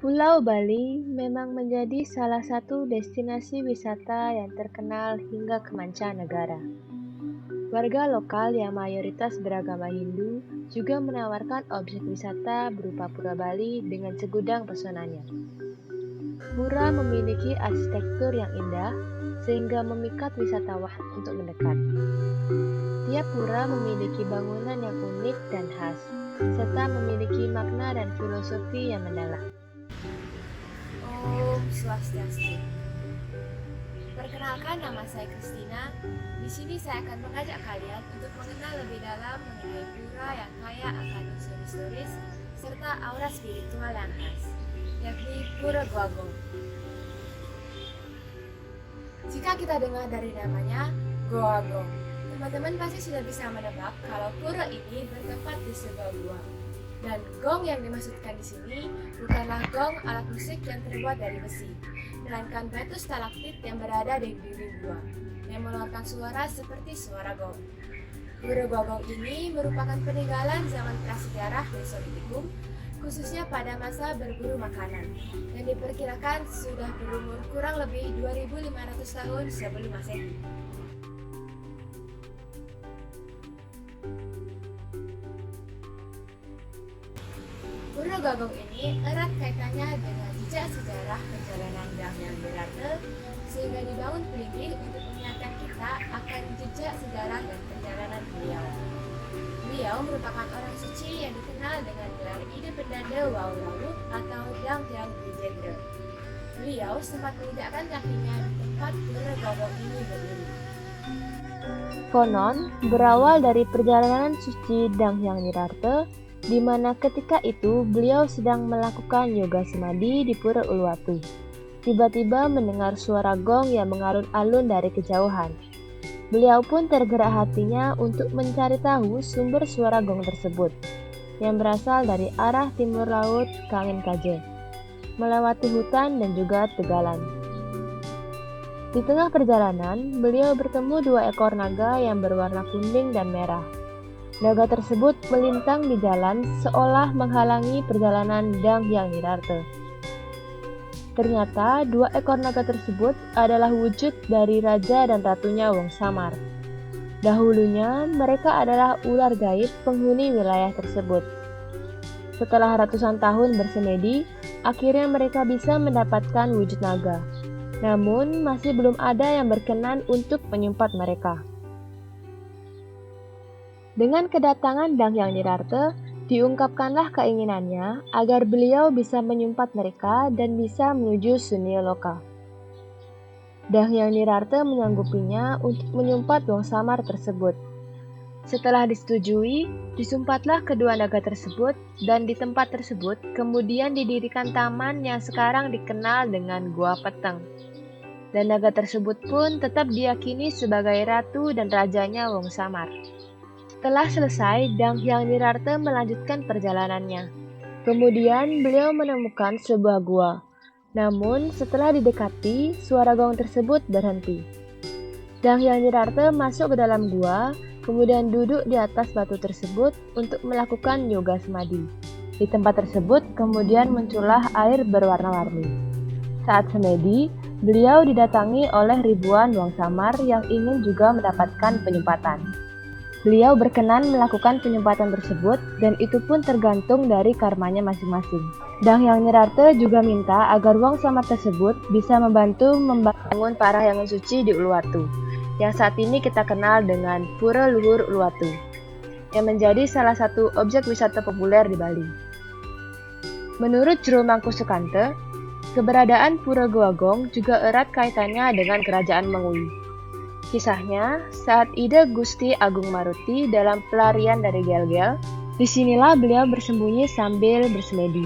Pulau Bali memang menjadi salah satu destinasi wisata yang terkenal hingga ke mancanegara. Warga lokal yang mayoritas beragama Hindu juga menawarkan objek wisata berupa Pura Bali dengan segudang pesonanya. Pura memiliki arsitektur yang indah sehingga memikat wisatawan untuk mendekat. Tiap pura memiliki bangunan yang unik dan khas, serta memiliki makna dan filosofi yang mendalam. Om Swastiastu. Perkenalkan, nama saya Christina. Di sini saya akan mengajak kalian untuk mengenal lebih dalam mengenai pura yang kaya akan unsur historis serta aura spiritual yang khas, yakni Pura Goagong. Jika kita dengar dari namanya Goagong, teman-teman pasti sudah bisa menebak kalau pura ini bertempat di sebuah gua. Dan gong yang dimaksudkan di sini bukanlah gong alat musik yang terbuat dari besi, melainkan batu stalaktit yang berada di dinding gua, yang mengeluarkan suara seperti suara gong. Pura Goagong ini merupakan peninggalan zaman prasejarah Mesolitikum, khususnya pada masa berburu makanan, yang diperkirakan sudah berumur kurang lebih 2500 tahun sebelum Masehi. Pura Goagong ini erat kaitannya dengan jejak sejarah perjalanan Dhamyang Wirata, sehingga dibangun pelindung untuk mengingatkan kita akan jejak sejarah dan perjalanan beliau. Beliau merupakan orang suci yang dikenal dengan gelar Ida Pendanda Waulalu atau Dhamyang Wijendra. Beliau sempat menginjakkan kakinya di tempat Pura Goagong ini berdiri. Konon, berawal dari perjalanan suci Dhamyang Wirata, di mana ketika itu beliau sedang melakukan yoga samadhi di Pura Uluwatu. Tiba-tiba mendengar suara gong yang mengalun-alun dari kejauhan. Beliau pun tergerak hatinya untuk mencari tahu sumber suara gong tersebut, yang berasal dari arah timur laut Kangin Kaje, melewati hutan dan juga tegalan. Di tengah perjalanan, beliau bertemu dua ekor naga yang berwarna kuning dan merah. Naga tersebut melintang di jalan seolah menghalangi perjalanan Dhamyang Wirata. Ternyata dua ekor naga tersebut adalah wujud dari raja dan ratunya Wong Samar. Dahulunya mereka adalah ular gaib penghuni wilayah tersebut. Setelah ratusan tahun bersemedi, akhirnya mereka bisa mendapatkan wujud naga. Namun masih belum ada yang berkenan untuk menyumpat mereka. Dengan kedatangan Dhamyang Wirata, diungkapkanlah keinginannya agar beliau bisa menyumpat mereka dan bisa menuju Sunio Loka. Dhamyang Wirata menyanggupinya untuk menyumpat Wong Samar tersebut. Setelah disetujui, disumpatlah kedua naga tersebut dan di tempat tersebut kemudian didirikan taman yang sekarang dikenal dengan Gua Peteng. Dan naga tersebut pun tetap diyakini sebagai ratu dan rajanya Wong Samar. Setelah selesai, Dhamyang Wirata melanjutkan perjalanannya. Kemudian beliau menemukan sebuah gua. Namun setelah didekati, suara gong tersebut berhenti. Dhamyang Wirata masuk ke dalam gua, kemudian duduk di atas batu tersebut untuk melakukan yoga samadhi. Di tempat tersebut kemudian muncullah air berwarna-warni. Saat semedi, beliau didatangi oleh ribuan Wong Samar yang ingin juga mendapatkan penyumpatan. Beliau berkenan melakukan penyumpatan tersebut dan itu pun tergantung dari karmanya masing-masing. Dhamyang Wirata juga minta agar Wong Samar tersebut bisa membantu membangun Parahyangan Suci di Uluwatu, yang saat ini kita kenal dengan Pura Luhur Uluwatu, yang menjadi salah satu objek wisata populer di Bali. Menurut Jero Mangku Sukante, keberadaan Pura Goagong juga erat kaitannya dengan Kerajaan Mengui. Kisahnya, saat Ida Gusti Agung Maruti dalam pelarian dari Gel-Gel, disinilah beliau bersembunyi sambil bersemedi,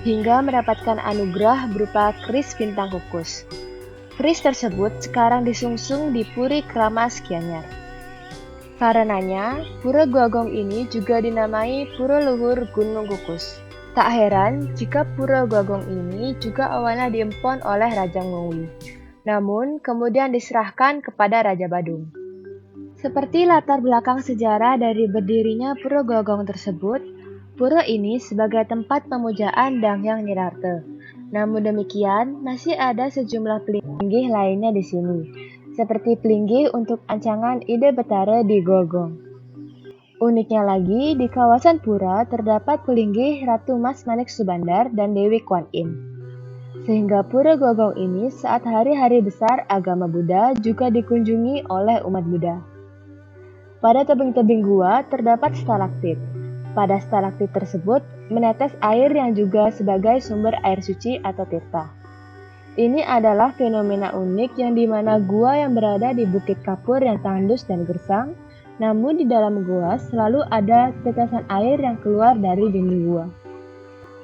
hingga mendapatkan anugerah berupa keris bintang kukus. Keris tersebut sekarang disungsung di Puri Kramas Gianyar. Karenanya, Pura Goagong ini juga dinamai Pura Luhur Gunung Kukus. Tak heran jika Pura Goagong ini juga awalnya diempon oleh Raja Mengui, namun kemudian diserahkan kepada Raja Badung. Seperti latar belakang sejarah dari berdirinya Pura Goagong tersebut, pura ini sebagai tempat pemujaan Dhamyang Wirata, Namun demikian, masih ada sejumlah pelinggih lainnya di sini, seperti pelinggih untuk ancangan Ide Betara di Gogong. Uniknya lagi, di kawasan pura terdapat pelinggih Ratu Mas Manik Subandar dan Dewi Kwan Im. Sehingga Pura Gogong ini saat hari-hari besar agama Buddha juga dikunjungi oleh umat Buddha. Pada tebing-tebing gua terdapat stalaktit. Pada stalaktit tersebut menetes air yang juga sebagai sumber air suci atau tirta. Ini adalah fenomena unik yang dimana gua yang berada di Bukit Kapur yang tandus dan gersang, namun di dalam gua selalu ada tetesan air yang keluar dari dinding gua.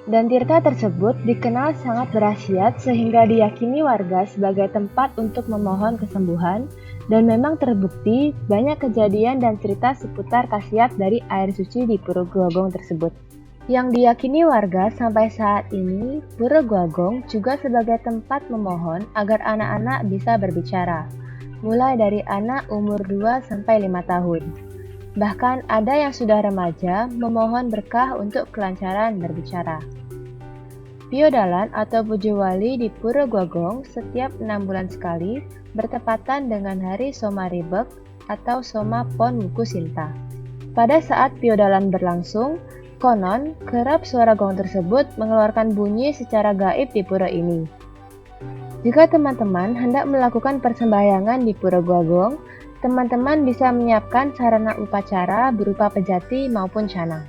Dan tirta tersebut dikenal sangat berkhasiat sehingga diyakini warga sebagai tempat untuk memohon kesembuhan, dan memang terbukti banyak kejadian dan cerita seputar khasiat dari air suci di Pura Gogong tersebut. Yang diyakini warga sampai saat ini, Pura Gogong juga sebagai tempat memohon agar anak-anak bisa berbicara, mulai dari anak umur 2-5 tahun. Bahkan ada yang sudah remaja memohon berkah untuk kelancaran berbicara. Piodalan atau Pujo Wali di Pura Gogong setiap 6 bulan sekali bertepatan dengan hari Soma Ribek atau Soma Pon Wuku Sinta. Pada saat piodalan berlangsung, konon kerap suara gong tersebut mengeluarkan bunyi secara gaib di pura ini. Jika teman-teman hendak melakukan persembahyangan di Pura Gogong, teman-teman bisa menyiapkan sarana upacara berupa pejati maupun canang.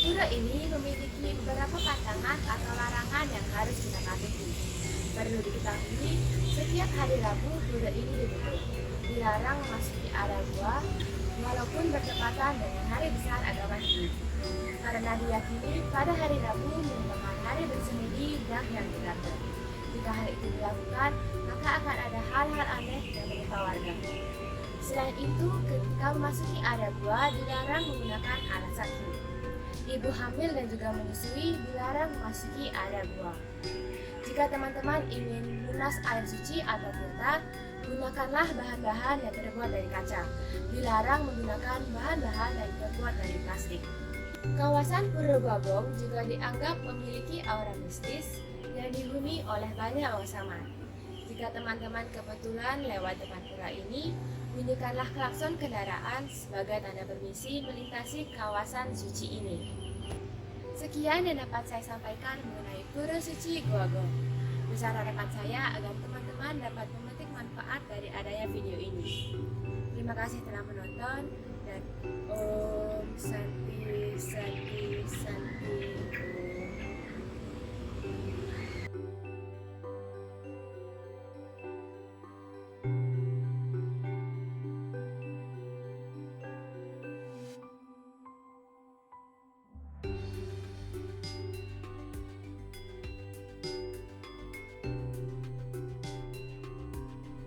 Pura ini memiliki beberapa pantangan atau larangan yang harus kita patuhi. Perlu diketahui, setiap hari Rabu pura ini ditutup. Dilarang memasuki area gua, walaupun bertepatan dengan hari besar agama Hindu. Karena diyakini pada hari Rabu merupakan hari bersemedi dan yang dilarang. Jika hal itu dilakukan, maka akan ada hal-hal aneh yang menimpa warga. Selain itu, ketika memasuki area gua dilarang menggunakan alat sakti. Ibu hamil dan juga menyusui dilarang memasuki area gua. Jika teman-teman ingin lunas air suci atau tirta, gunakanlah bahan-bahan yang terbuat dari kaca. Dilarang menggunakan bahan-bahan yang terbuat dari plastik. Kawasan Pura Gogong juga dianggap memiliki aura mistis yang dihuni oleh banyak wangsaman. Jika teman-teman kebetulan lewat depan pura ini, bunyikanlah klakson kendaraan sebagai tanda permisi melintasi kawasan suci ini. Sekian yang dapat saya sampaikan mengenai Pura Suci Gogong. Besar harapan saya agar teman-teman dapat memetik manfaat dari adanya video ini. Terima kasih telah menonton dan Om Santi Santi Santi.